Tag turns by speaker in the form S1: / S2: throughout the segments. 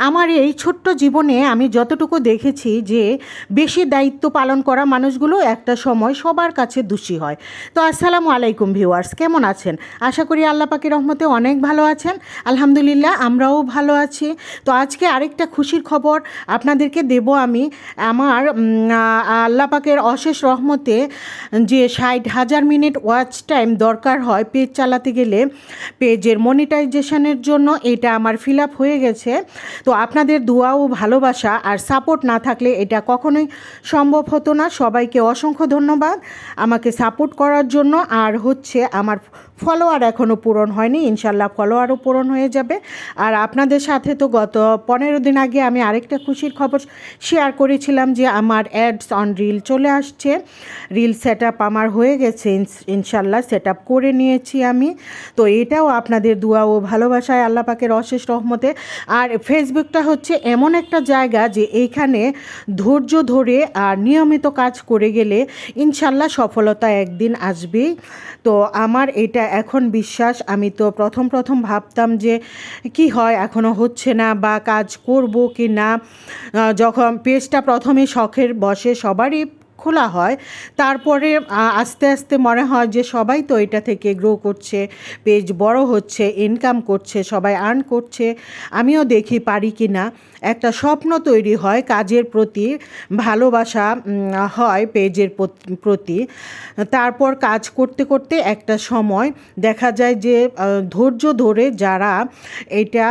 S1: আমার এই ছোট্ট জীবনে আমি যতটুকু দেখেছি যে বেশি দায়িত্ব পালন করা মানুষগুলো একটা সময় সবার কাছে দোষী হয়। তো আসসালামু আলাইকুম ভিউয়ার্স, কেমন আছেন? আশা করি আল্লাহ পাকের রহমতে অনেক ভালো আছেন। আলহামদুলিল্লাহ আমরাও ভালো আছি। তো আজকে আরেকটা খুশির খবর আপনাদেরকে দেব আমি। আমার আল্লাহ পাকের অশেষ রহমতে যে 60,000 মিনিট ওয়াচ টাইম দরকার হয় পেজ চালাতে গেলে, পেজের মনিটাইজেশনের জন্য, এটা আমার ফিল আপ হয়ে গেছে। তো আপনাদের দোয়া ও ভালোবাসা আর সাপোর্ট না থাকলে এটা কখনোই সম্ভব হতো না। সবাইকে অসংখ্য ধন্যবাদ আমাকে সাপোর্ট করার জন্য। আর হচ্ছে আমার ফলোয়ার এখনও পূরণ হয়নি, ইনশাল্লাহ ফলোয়ারও পূরণ হয়ে যাবে। আর আপনাদের সাথে তো গত 15 দিন আগে আমি আরেকটা খুশির খবর শেয়ার করেছিলাম যে আমার অ্যাডস অন রিল চলে আসছে। রিল সেট আপ আমার হয়ে গেছে, ইনশাল্লাহ সেট আপ করে নিয়েছি আমি। তো এটাও আপনাদের দোয়া ও ভালোবাসায় আল্লাহ পাকের অশেষ রহমতে। আর ফেসবুকটা হচ্ছে এমন একটা জায়গা যে এইখানে ধৈর্য ধরে আর নিয়মিত কাজ করে গেলে ইনশাল্লাহ সফলতা একদিন আসবেই। তো আমার এটা এখন বিশ্বাস। আমি তো প্রথম ভাবতাম যে কি হয়, এখনও হচ্ছে না বা কাজ করব কি না। যখন পেজটা প্রথমে শখের বসে সবারই খোলা হয়, তারপরে আস্তে আস্তে মনে হয় যে সবাই তো এটা থেকে গ্রো করছে, পেজ বড় হচ্ছে, ইনকাম করছে, সবাই আর্ন করছে, আমিও দেখি পারি কি না। একটা স্বপ্ন তৈরি হয়, কাজের প্রতি ভালোবাসা হয় পেজের প্রতি। তারপর কাজ করতে করতে একটা সময় দেখা যায় যে ধৈর্য ধরে যারা এটা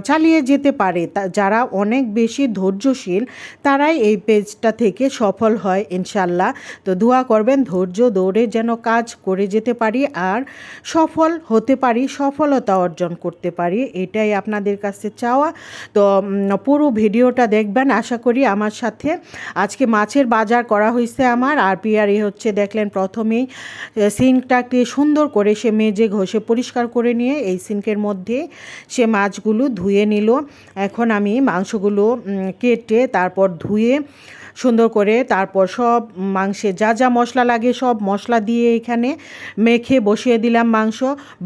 S1: চালিয়ে যেতে পারে, যারা অনেক বেশি ধৈর্যশীল, তারাই এই পেজটা থেকে সফল হয় ইনশাল্লাহ। তো দোয়া করবেন ধৈর্য ধরে যেন কাজ করে যেতে পারি আর সফল হতে পারি, সফলতা অর্জন করতে পারি, এটাই আপনাদের কাছে চাওয়া। তো পুরো ভিডিওটা দেখবেন আশা করি আমার সাথে। আজকে মাছের বাজার করা হয়েছে আমার, আর পিয়ারি হচ্ছে দেখলেন প্রথমেই সিঙ্কটাকে সুন্দর করে সে মেজে ঘষে পরিষ্কার করে নিয়ে এই সিঙ্কের মধ্যে সে মাছগুলো ধুয়ে নিল। এখন আমি মাংসগুলো কেটে তারপর ধুয়ে সুন্দর করে তারপর সব মাংসে যা যা মশলা লাগে সব মশলা দিয়ে এখানে মেখে বসিয়ে দিলাম। মাংস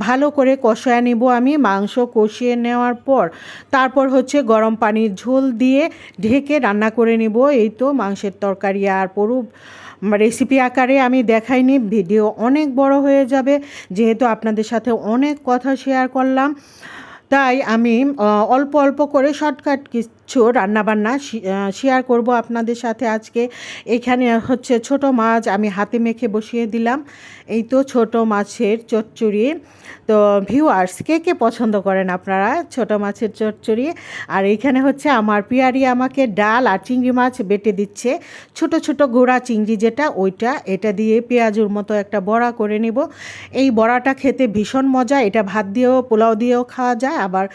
S1: ভালো করে কষায় নিব আমি। মাংস কষিয়ে নেওয়ার পর তারপর হচ্ছে গরম পানির ঝোল দিয়ে ঢেকে রান্না করে নিব। এই তো মাংসের তরকারি। আর পুরো রেসিপি আকারে আমি দেখাইনি, ভিডিও অনেক বড় হয়ে যাবে যেহেতু আপনাদের সাথে অনেক কথা শেয়ার করলাম। তাই আমি অল্প অল্প করে শর্টকাট কিছু রান্নাবান্না শেয়ার করব আপনাদের সাথে আজকে। এখানে হচ্ছে ছোট মাছ আমি হাতে মেখে বসিয়ে দিলাম। এই তো ছোট মাছের চচ্চড়ি। তো ভিউয়ার্স, কে কে পছন্দ করেন আপনারা ছোট মাছের চচ্চড়ি? আর এইখানে হচ্ছে আমার পিয়ারি আমাকে ডাল আর চিংড়ি মাছ বেটে দিচ্ছে, ছোট ছোট গোড়া চিংড়ি যেটা, ওইটা এটা দিয়ে পেঁয়াজুর মতো একটা বড়া করে নিব। এই বড়াটা খেতে ভীষণ মজা, এটা ভাত দিয়েও পোলাও দিয়েও খাওয়া যায়, আবার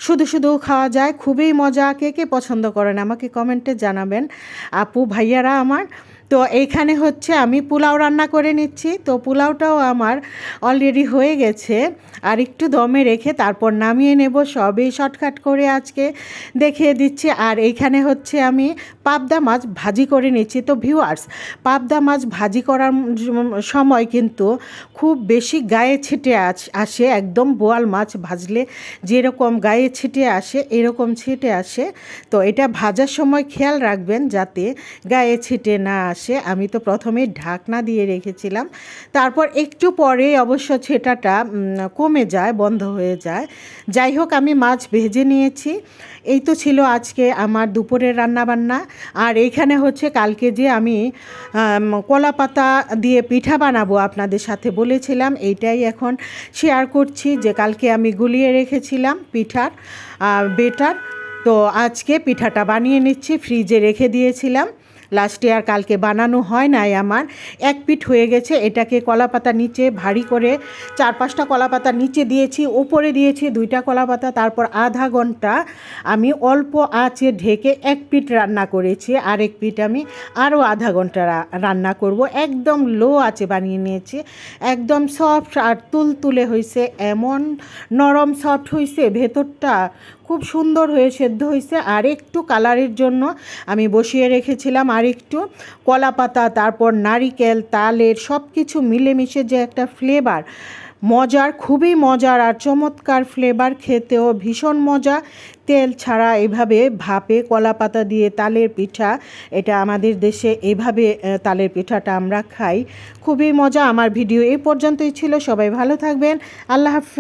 S1: শুধু শুধুও খাওয়া যায়, খুবই মজা। কে কে পছন্দ করেন আমাকে কমেন্টে জানাবেন আপু ভাইয়ারা আমার। তো এইখানে হচ্ছে আমি পোলাও রান্না করে নিচ্ছি। তো পোলাওটাও আমার অলরেডি হয়ে গেছে, আর একটু দমে রেখে তারপর নামিয়ে নেব। সবই শর্টকাট করে আজকে দেখিয়ে দিচ্ছি। আর এইখানে হচ্ছে আমি পাবদা মাছ ভাজি করে নিচ্ছি। তো ভিউয়ার্স, পাবদা মাছ ভাজি করার সময় কিন্তু খুব বেশি গায়ে ছিটে আসে, একদম বোয়াল মাছ ভাজলে যেরকম গায়ে ছিটে আসে এরকম ছিটে আসে। তো এটা ভাজার সময় খেয়াল রাখবেন যাতে গায়ে ছিটে না আসে। আমি তো প্রথমেই ঢাকনা দিয়ে রেখেছিলাম, তারপর একটু পরে অবশ্য ছেটাটা কমে যায়, বন্ধ হয়ে যায়। যাই হোক, আমি মাছ ভেজে নিয়েছি। এই তো ছিল আজকে আমার দুপুরের রান্নাবান্না। আর এইখানে হচ্ছে কালকে যে আমি কলা পাতা দিয়ে পিঠা বানাবো আপনাদের সাথে বলেছিলাম, এইটাই এখন শেয়ার করছি যে কালকে আমি গুলিয়ে রেখেছিলাম পিঠার বেটার। তো আজকে পিঠাটা বানিয়ে নিচ্ছি, ফ্রিজে রেখে দিয়েছিলাম লাস্টে, আর কালকে বানানো হয় নাই আমার। এক পিঠ হয়ে গেছে, এটাকে কলাপাতা নিচে ভারী করে 4-5টা কলাপাতা নিচে দিয়েছি, উপরে দিয়েছি 2টা কলাপাতা। তারপর আধা ঘন্টা আমি অল্প আঁচে ঢেকে এক পিঠ রান্না করেছি, আরেক পিঠ আমি আরও আধা ঘন্টা রান্না করব। একদম লো আঁচে বানিয়ে নিয়েছি, একদম সফট আর তুলতুলে হয়েছে, এমন নরম সফট হয়েছে, ভেতরটা খুব সুন্দর হয়ে সেদ্ধ হয়েছে। আর একটু কালারের জন্য আমি বসিয়ে রেখেছিলাম আর একটু কলা পাতা, তারপর নারিকেল, তালের সব কিছু মিলেমিশে যে একটা ফ্লেভার, মজার, খুবই মজার আর চমৎকার ফ্লেভার, খেতেও ভীষণ মজা। তেল ছাড়া এভাবে ভাপে কলা পাতা দিয়ে তালের পিঠা, এটা আমাদের দেশে এভাবে তালের পিঠাটা আমরা খাই, খুবই মজা। আমার ভিডিও এই পর্যন্তই ছিল, সবাই ভালো থাকবেন, আল্লাহ হাফেজ।